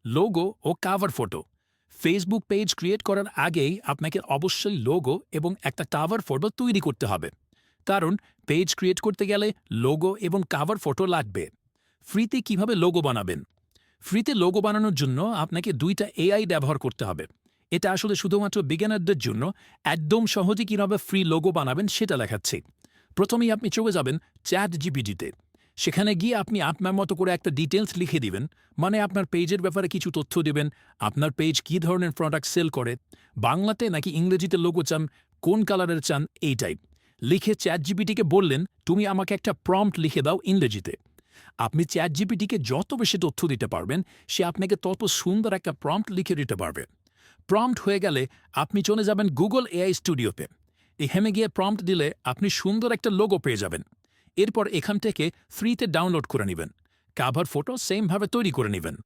Logo ও cover photo. Facebook page create করার আগেই আপনাকে অবশ্যই লোগো এবং একটা কাভার ফটো তৈরি করতে হবে, কারণ পেজ ক্রিয়েট করতে গেলে লোগো এবং কাভার ফটো লাগবে। ফ্রিতে কিভাবে লোগো বানাবেন? ফ্রিতে লোগো বানানোর জন্য আপনাকে 2টা এআই ব্যবহার করতে হবে। এটা আসলে শুধুমাত্র বিজ্ঞানারদের জন্য। একদম সহজে কিভাবে ফ্রি লোগো বানাবেন সেটা দেখাচ্ছি। প্রথমেই আপনি চলে যাবেন চ্যাট জিপিটিতে। সেখানে গিয়ে আপনি আপনার মতো করে একটা ডিটেলস লিখে দিবেন, মানে আপনার পেজের ব্যাপারে কিছু তথ্য দিবেন, আপনার পেজ কী ধরনের প্রোডাক্ট সেল করে, বাংলাতে নাকি ইংরেজিতে লোগো চান, কোন কালারের চান, এই টাইপ লিখে চ্যাট জিপিটিকে বললেন তুমি আমাকে একটা প্রম্পট লিখে দাও ইংরেজিতে। আপনি চ্যাট জিপিটিকে যত বেশি তথ্য দিতে পারবেন, সে আপনাকে তত সুন্দর একটা প্রম্পট লিখে দিতে পারবে। প্রম্পট হয়ে গেলে আপনি চলে যাবেন গুগল এআই স্টুডিওতে। এখানে গিয়ে প্রম্পট দিলে আপনি সুন্দর একটা লোগো পেয়ে যাবেন। এরপর এখান থেকে ফ্রিতে ডাউনলোড করে নেবেন। কাভার ফটো সেমভাবে তৈরি করে নেবেন।